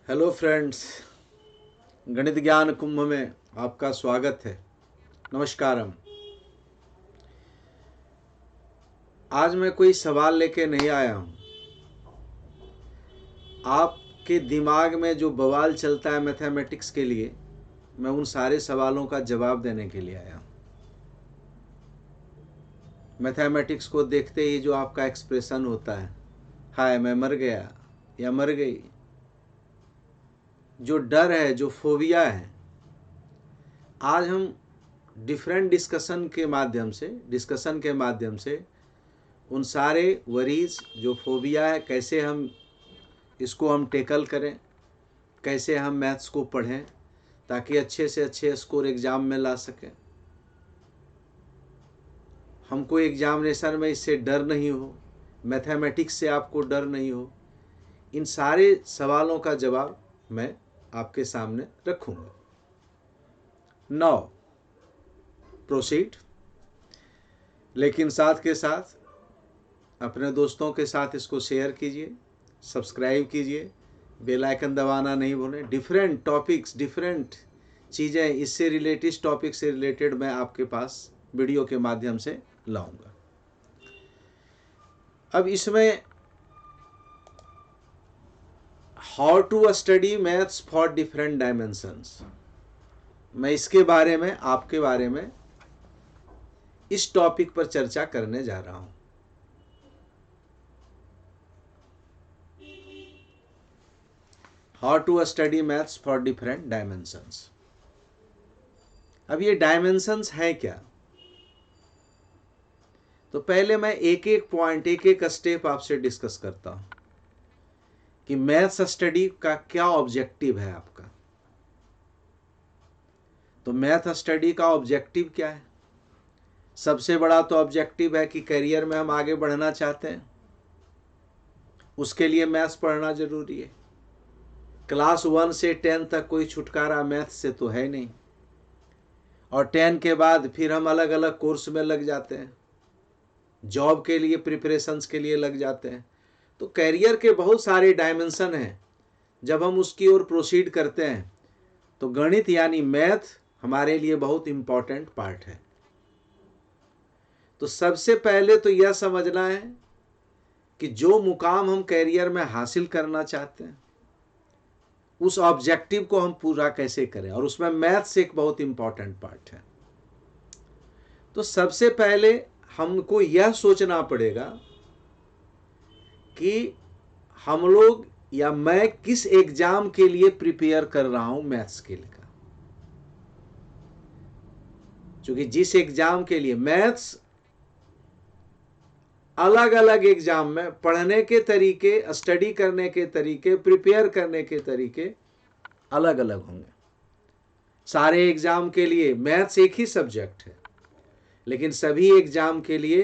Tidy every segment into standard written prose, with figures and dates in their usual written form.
Hello friends, गणित ज्ञान कुंभ में आपका स्वागत है। नमस्कारम। आज मैं कोई सवाल लेके नहीं आया हूँ। आपके दिमाग में जो बवाल चलता है मैथमेटिक्स के लिए, मैं उन सारे सवालों का जवाब देने के लिए आया हूँ। मैथमेटिक्स को देखते ही जो आपका एक्सप्रेशन होता है, हाय मैं मर गया या मर गई, जो डर है, जो फोबिया है, आज हम डिफरेंट डिस्कशन के माध्यम से उन सारे वरीज, जो फोबिया है, कैसे हम इसको हम टेकल करें, कैसे हम मैथ्स को पढ़ें ताकि अच्छे से अच्छे स्कोर एग्ज़ाम में ला सकें, हमको एग्जामिनेशन में इससे डर नहीं हो, मैथमेटिक्स से आपको डर नहीं हो। इन सारे सवालों का जवाब मैं आपके सामने रखूँगा। Now proceed. लेकिन साथ के साथ अपने दोस्तों के साथ इसको शेयर कीजिए, सब्सक्राइब कीजिए, बेल आइकन दबाना नहीं भूलें। डिफरेंट टॉपिक्स, डिफरेंट चीज़ें, इससे रिलेटेड टॉपिक से रिलेटेड मैं आपके पास वीडियो के माध्यम से लाऊंगा। अब इसमें how to study maths for different dimensions, मैं इसके बारे में, आपके बारे में, इस टॉपिक पर चर्चा करने जा रहा हूं। How to study maths for different dimensions. अब ये डायमेंशंस है क्या? तो पहले मैं एक एक पॉइंट, एक एक स्टेप आपसे डिस्कस करता हूं कि मैथ्स स्टडी का क्या ऑब्जेक्टिव है आपका। तो मैथ स्टडी का ऑब्जेक्टिव क्या है? सबसे बड़ा तो ऑब्जेक्टिव है कि करियर में हम आगे बढ़ना चाहते हैं, उसके लिए मैथ्स पढ़ना जरूरी है। क्लास 1 से 10 तक कोई छुटकारा मैथ्स से तो है नहीं, और 10 के बाद फिर हम अलग अलग कोर्स में लग जाते हैं, जॉब के लिए, प्रिपरेशंस के लिए लग जाते हैं। तो करियर के बहुत सारे डायमेंशन हैं। जब हम उसकी ओर प्रोसीड करते हैं तो गणित यानी मैथ हमारे लिए बहुत इंपॉर्टेंट पार्ट है। तो सबसे पहले तो यह समझना है कि जो मुकाम हम करियर में हासिल करना चाहते हैं, उस ऑब्जेक्टिव को हम पूरा कैसे करें, और उसमें मैथ्स एक बहुत इंपॉर्टेंट पार्ट है। तो सबसे पहले हमको यह सोचना पड़ेगा कि हम लोग या मैं किस एग्जाम के लिए प्रिपेयर कर रहा हूं मैथ्स के लिए। क्योंकि जिस एग्जाम के लिए मैथ्स, अलग अलग एग्जाम में पढ़ने के तरीके, स्टडी करने के तरीके, प्रिपेयर करने के तरीके अलग अलग होंगे। सारे एग्जाम के लिए मैथ्स एक ही सब्जेक्ट है, लेकिन सभी एग्जाम के लिए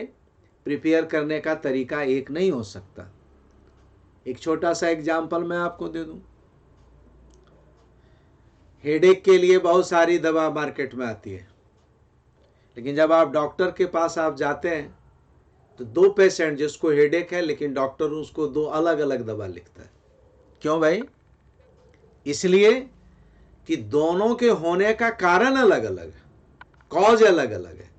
प्रिपेयर करने का तरीका एक नहीं हो सकता। एक छोटा सा एग्जाम्पल मैं आपको दे दूं। हेडेक के लिए बहुत सारी दवा मार्केट में आती है, लेकिन जब आप डॉक्टर के पास आप जाते हैं तो दो पेशेंट जिसको हेडेक है, लेकिन डॉक्टर उसको दो अलग अलग दवा लिखता है। क्यों भाई? इसलिए कि दोनों के होने का कारण अलग अलग है, कॉज अलग अलग है।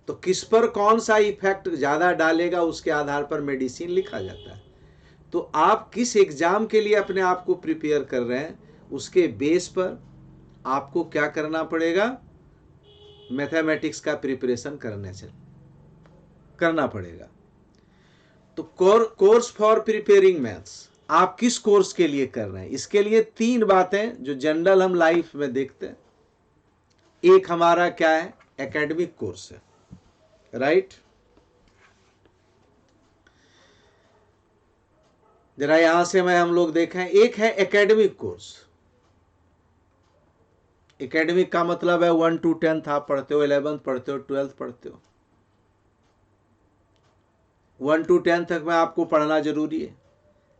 तो किस पर कौन सा इफेक्ट ज्यादा डालेगा, उसके आधार पर मेडिसिन लिखा जाता है। तो आप किस एग्जाम के लिए अपने आप को प्रिपेयर कर रहे हैं, उसके बेस पर आपको क्या करना पड़ेगा? मैथमेटिक्स का प्रिपरेशन करना पड़ेगा। तो कोर्स फॉर प्रिपेयरिंग मैथ्स, आप किस कोर्स के लिए कर रहे हैं, इसके लिए तीन बातें जो जनरल हम लाइफ में देखते हैं। एक हमारा क्या है? एकेडमिक कोर्स है, राइट। जरा यहां से हम लोग देखें, एक है एकेडमिक कोर्स। एकेडमिक का मतलब है 1 to 10th आप पढ़ते हो, 11th पढ़ते हो, 12th पढ़ते हो। 1 to 10 तक में आपको पढ़ना जरूरी है।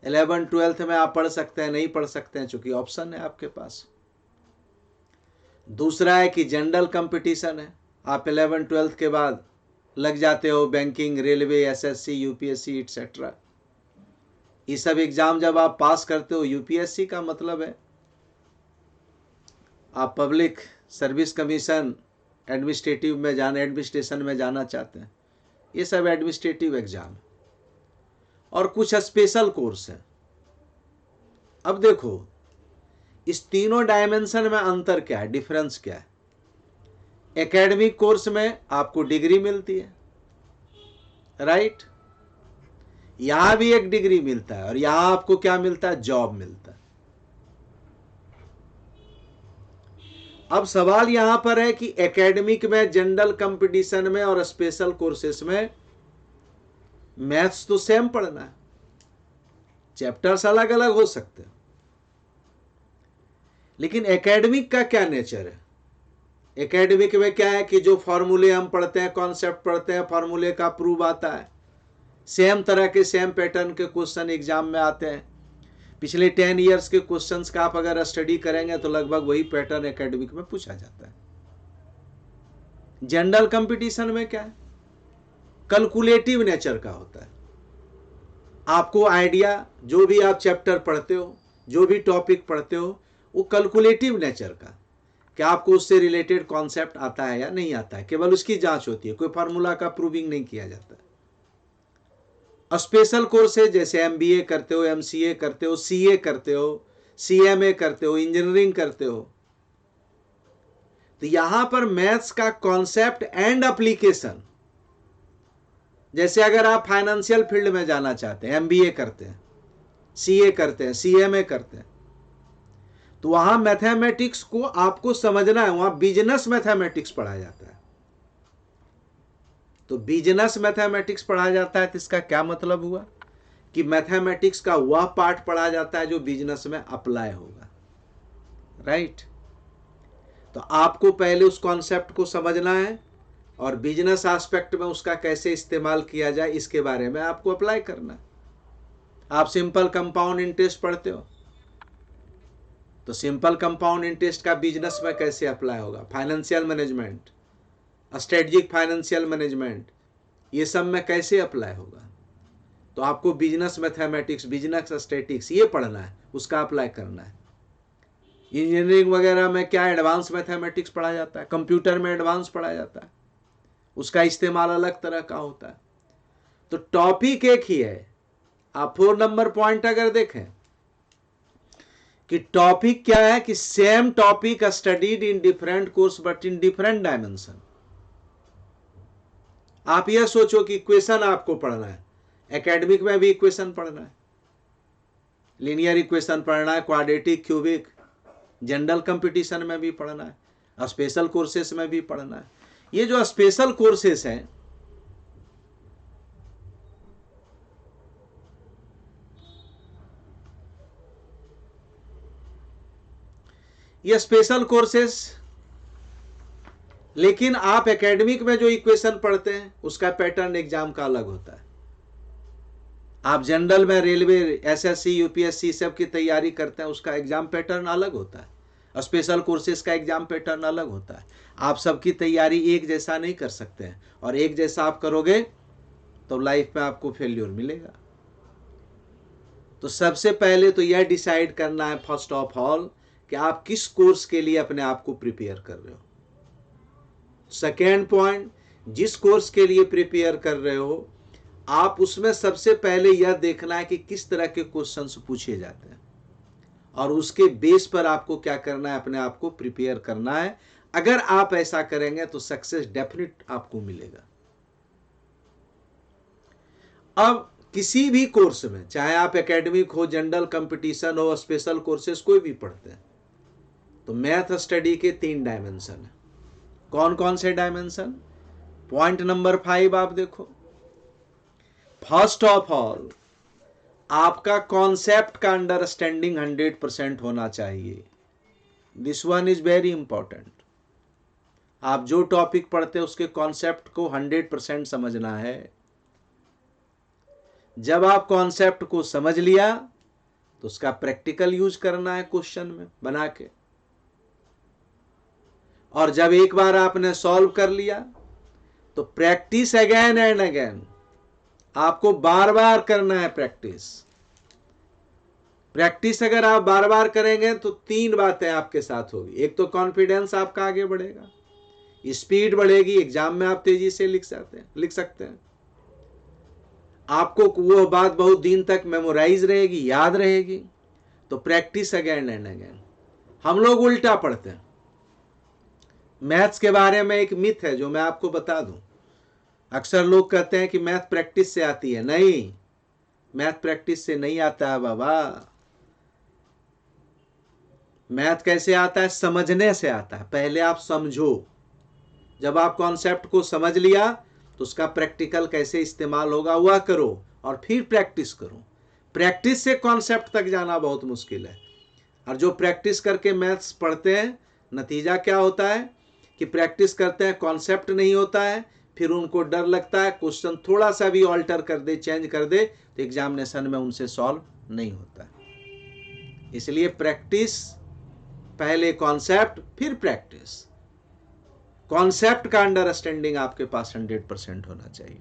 11 12th में आप पढ़ सकते हैं, नहीं पढ़ सकते हैं, चूंकि ऑप्शन है आपके पास। दूसरा है कि जनरल कंपटीशन है, आप 11 12th के बाद लग जाते हो banking, railway, SSC, UPSC etcetera. ये सब एग्जाम जब आप पास करते हो, यूपीएससी का मतलब है आप पब्लिक सर्विस कमीशन एडमिनिस्ट्रेशन में जाना चाहते हैं, ये सब एडमिनिस्ट्रेटिव एग्जाम है। और कुछ स्पेशल कोर्स है। अब देखो इस तीनों डायमेंशन में अंतर क्या है, डिफरेंस क्या है। एकेडमिक कोर्स में आपको डिग्री मिलती है, राइट, यहां भी एक डिग्री मिलता है, और यहां आपको क्या मिलता है, जॉब मिलता है। अब सवाल यहां पर है कि एकेडमिक में, जनरल कंपटीशन में और स्पेशल कोर्सेस में मैथ्स तो सेम पढ़ना है, चैप्टर्स अलग अलग हो सकते हैं, लेकिन एकेडमिक का क्या नेचर है। एकेडमिक में क्या है कि जो फॉर्मूले हम पढ़ते हैं, कॉन्सेप्ट पढ़ते हैं, फॉर्मूले का प्रूव आता है, सेम तरह के सेम पैटर्न के क्वेश्चन एग्जाम में आते हैं। पिछले 10 इयर्स के क्वेश्चंस का आप अगर स्टडी करेंगे तो लगभग वही पैटर्न एकेडमिक में पूछा जाता है। जनरल कंपटीशन में क्या है, कैलकुलेटिव नेचर का होता है। आपको आइडिया, जो भी आप चैप्टर पढ़ते हो, जो भी टॉपिक पढ़ते हो, वो कैलकुलेटिव नेचर का, क्या आपको उससे रिलेटेड कॉन्सेप्ट आता है या नहीं आता है, केवल उसकी जांच होती है, कोई फार्मूला का प्रूविंग नहीं किया जाता। स्पेशल कोर्सेज जैसे एमबीए करते हो, एमसीए करते हो, सीए करते हो, सीएमए करते हो, इंजीनियरिंग करते हो, तो यहां पर मैथ्स का कॉन्सेप्ट एंड एप्लीकेशन, जैसे अगर आप फाइनेंशियल फील्ड में जाना चाहते हैं, एमबीए करते हैं, सीए करते हैं, सीएमए करते हैं, तो वहां मैथमेटिक्स को आपको समझना है, वहां बिजनेस मैथमेटिक्स पढ़ाया जाता है। तो बिजनेस मैथमेटिक्स पढ़ाया जाता है, तो इसका क्या मतलब हुआ कि मैथमेटिक्स का वह पार्ट पढ़ा जाता है जो बिजनेस में अप्लाई होगा, राइट। तो आपको पहले उस कॉन्सेप्ट को समझना है और बिजनेस एस्पेक्ट में उसका कैसे इस्तेमाल किया जाए इसके बारे में आपको अप्लाई करना है। आप सिंपल कंपाउंड इंटरेस्ट पढ़ते हो, तो सिंपल कंपाउंड इंटरेस्ट का बिजनेस में कैसे अप्लाई होगा, financial management, strategic financial management, ये सब में कैसे अप्लाई होगा। तो आपको बिजनेस मैथमेटिक्स, बिजनेस स्टैटिस्टिक्स ये पढ़ना है, उसका अप्लाई करना है। इंजीनियरिंग वगैरह में क्या एडवांस मैथमेटिक्स पढ़ा जाता है, कंप्यूटर में एडवांस पढ़ाया जाता है, उसका इस्तेमाल अलग तरह का होता है। तो टॉपिक एक ही है। आप 4 नंबर पॉइंट अगर देखें कि टॉपिक क्या है, कि same topic studied in different course but in different dimension. आप यह सोचो कि इक्वेशन आपको पढ़ना है, एकेडमिक में भी इक्वेशन पढ़ना है, लीनियर इक्वेशन पढ़ना है, क्वाड्रेटिक, क्यूबिक, जनरल कंपटीशन में भी पढ़ना है, स्पेशल कोर्सेस में भी पढ़ना है। ये जो स्पेशल कोर्सेस हैं, ये स्पेशल कोर्सेस, लेकिन आप एकेडमिक में जो इक्वेशन पढ़ते हैं उसका पैटर्न एग्जाम का अलग होता है। आप जनरल में रेलवे, एसएससी, यूपीएससी सब की तैयारी करते हैं, उसका एग्जाम पैटर्न अलग होता है। स्पेशल कोर्सेज का एग्जाम पैटर्न अलग होता है। आप सबकी तैयारी एक जैसा नहीं कर सकते हैं, और एक जैसा आप करोगे तो लाइफ में आपको फेल्योर मिलेगा। तो सबसे पहले तो यह डिसाइड करना है फर्स्ट ऑफ ऑल कि आप किस कोर्स के लिए अपने आप को प्रिपेयर कर रहे हो। सेकेंड पॉइंट, जिस कोर्स के लिए प्रिपेयर कर रहे हो आप उसमें सबसे पहले यह देखना है कि किस तरह के क्वेश्चंस पूछे जाते हैं, और उसके बेस पर आपको क्या करना है, अपने आप को प्रिपेयर करना है। अगर आप ऐसा करेंगे तो सक्सेस डेफिनेट आपको मिलेगा। अब किसी भी कोर्स में, चाहे आप एकेडमिक हो, जनरल कंपटीशन हो, स्पेशल कोर्सेस कोई भी पढ़ते हैं, तो मैथ स्टडी के 3 डायमेंशन है। कौन कौन से डायमेंशन? पॉइंट नंबर 5 आप देखो। फर्स्ट ऑफ ऑल आपका कॉन्सेप्ट का अंडरस्टैंडिंग 100% होना चाहिए। This one is very important. आप जो टॉपिक पढ़ते हैं उसके कॉन्सेप्ट को 100% समझना है। जब आप कॉन्सेप्ट को समझ लिया तो उसका प्रैक्टिकल यूज करना है क्वेश्चन में बना के, और जब एक बार आपने सॉल्व कर लिया तो प्रैक्टिस अगेन एंड अगेन, आपको बार बार करना है प्रैक्टिस। प्रैक्टिस अगर आप बार बार करेंगे तो 3 बातें आपके साथ होगी। एक तो कॉन्फिडेंस आपका आगे बढ़ेगा, स्पीड बढ़ेगी, एग्जाम में आप तेजी से लिख सकते हैं, आपको वो बात बहुत दिन तक मेमोराइज रहेगी, याद रहेगी। तो प्रैक्टिस अगेन एंड अगेन। हम लोग उल्टा पढ़ते हैं। मैथ्स के बारे में एक मिथ है जो मैं आपको बता दूं। अक्सर लोग कहते हैं कि मैथ प्रैक्टिस से आती है। नहीं, मैथ प्रैक्टिस से नहीं आता है बाबा। मैथ कैसे आता है? समझने से आता है। पहले आप समझो, जब आप कॉन्सेप्ट को समझ लिया तो उसका प्रैक्टिकल कैसे इस्तेमाल होगा वह करो, और फिर प्रैक्टिस करो। प्रैक्टिस से कॉन्सेप्ट तक जाना बहुत मुश्किल है। और जो प्रैक्टिस करके मैथ्स पढ़ते हैं, नतीजा क्या होता है कि प्रैक्टिस करते हैं, कॉन्सेप्ट नहीं होता है, फिर उनको डर लगता है क्वेश्चन थोड़ा सा भी ऑल्टर कर दे, चेंज कर दे तो एग्जामिनेशन में उनसे सॉल्व नहीं होता है। इसलिए प्रैक्टिस, पहले कॉन्सेप्ट फिर प्रैक्टिस। कॉन्सेप्ट का अंडरस्टैंडिंग आपके पास 100% होना चाहिए।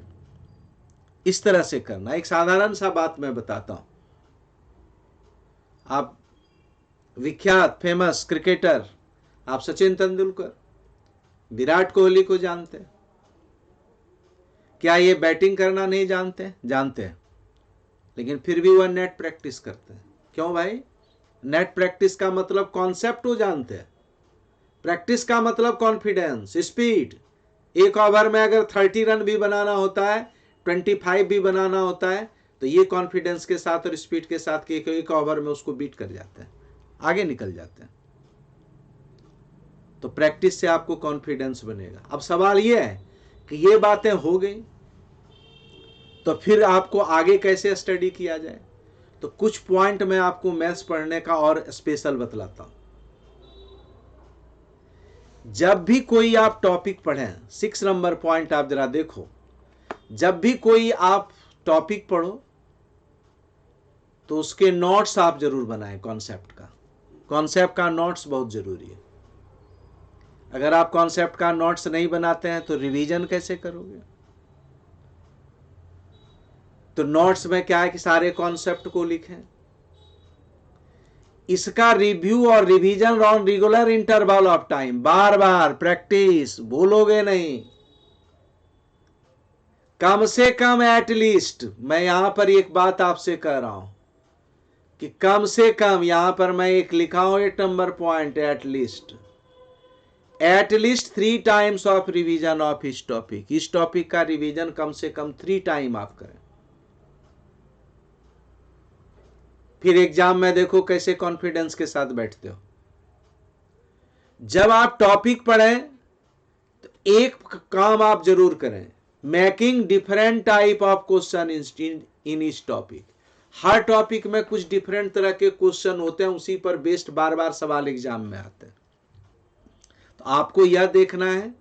इस तरह से करना। एक साधारण सा बात मैं बताता हूं। आप विख्यात फेमस क्रिकेटर, आप सचिन तेंदुलकर, विराट कोहली को जानते हैं। क्या ये बैटिंग करना नहीं जानते? जानते हैं, लेकिन फिर भी वह नेट प्रैक्टिस करते हैं। क्यों भाई? नेट प्रैक्टिस का मतलब कॉन्सेप्ट वो जानते हैं, प्रैक्टिस का मतलब कॉन्फिडेंस, स्पीड। एक ओवर में अगर 30 रन भी बनाना होता है, 25 भी बनाना होता है, तो ये कॉन्फिडेंस के साथ और स्पीड के साथ कि एक ओवर में उसको बीट कर जाते हैं, आगे निकल जाते हैं। तो प्रैक्टिस से आपको कॉन्फिडेंस बनेगा। अब सवाल यह है कि ये बातें हो गई तो फिर आपको आगे कैसे स्टडी किया जाए। तो कुछ पॉइंट मैं आपको मैथ्स पढ़ने का और स्पेशल बतलाता हूं। जब भी कोई आप टॉपिक पढ़ें, 6 नंबर पॉइंट आप जरा देखो। जब भी कोई आप टॉपिक पढ़ो तो उसके नोट्स आप जरूर बनाएं। कॉन्सेप्ट का नोट्स बहुत जरूरी है। अगर आप कॉन्सेप्ट का नोट्स नहीं बनाते हैं तो रिवीजन कैसे करोगे? तो नोट्स में क्या है कि सारे कॉन्सेप्ट को लिखें, इसका रिव्यू और revision on regular interval of time, बार बार प्रैक्टिस, भूलोगे नहीं। कम से कम एटलीस्ट, मैं यहां पर एक बात आपसे कह रहा हूं कि कम से कम, यहां पर मैं एक लिखा हूं 8 number point, at least 3 times of revision of इस टॉपिक। इस टॉपिक का रिवीजन कम से कम 3 टाइम आप करें। फिर एग्जाम में देखो कैसे कॉन्फिडेंस के साथ बैठते हो। जब आप टॉपिक पढ़ें तो एक काम आप जरूर करें, making different type of question in इस टॉपिक। हर टॉपिक में कुछ डिफरेंट तरह के क्वेश्चन होते हैं, उसी पर बेस्ड बार बार सवाल एग्जाम में आते हैं। तो आपको यह देखना है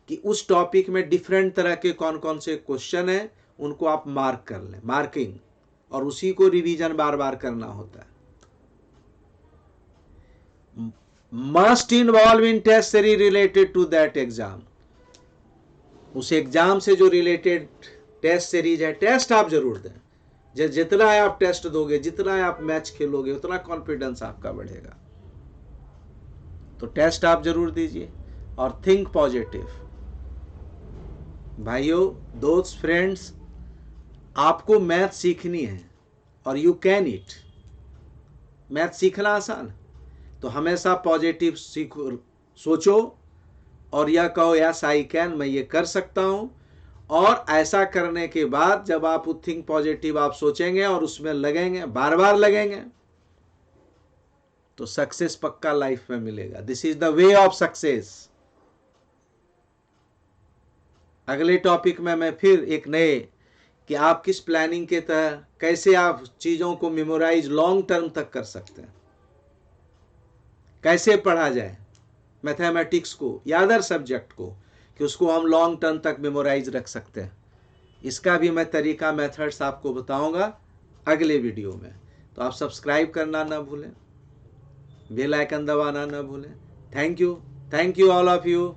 कि उस टॉपिक में डिफरेंट तरह के कौन कौन से क्वेश्चन हैं, उनको आप मार्क कर लें, मार्किंग, और उसी को रिवीजन बार बार करना होता है। Must involve in test series related to that exam. उस एग्जाम से जो रिलेटेड टेस्ट सीरीज है, टेस्ट आप जरूर दें। जितना आप टेस्ट दोगे, जितना आप मैच खेलोगे, उतना कॉन्फिडेंस आपका बढ़ेगा। तो टेस्ट आप जरूर दीजिए और थिंक पॉजिटिव। भाइयों, दोस्त, फ्रेंड्स, आपको मैथ सीखनी है और यू कैन इट। मैथ सीखना आसान, तो हमेशा पॉजिटिव सीखो, सोचो और यह कहो यस आई कैन, मैं ये कर सकता हूं। और ऐसा करने के बाद जब आप थिंक पॉजिटिव आप सोचेंगे और उसमें लगेंगे, बार बार लगेंगे, तो सक्सेस पक्का लाइफ में मिलेगा। This is the way of success. अगले टॉपिक में मैं फिर एक नए कि आप किस प्लानिंग के तहत कैसे आप चीजों को मेमोराइज लॉन्ग टर्म तक कर सकते हैं, कैसे पढ़ा जाए मैथमेटिक्स को या अदर सब्जेक्ट को कि उसको हम लॉन्ग टर्म तक मेमोराइज रख सकते हैं। इसका भी मैं तरीका, मेथड्स आपको बताऊंगा अगले वीडियो में। तो आप सब्सक्राइब करना ना भूलें, बेल आइकन दबाना ना भूलें। Thank you all of you.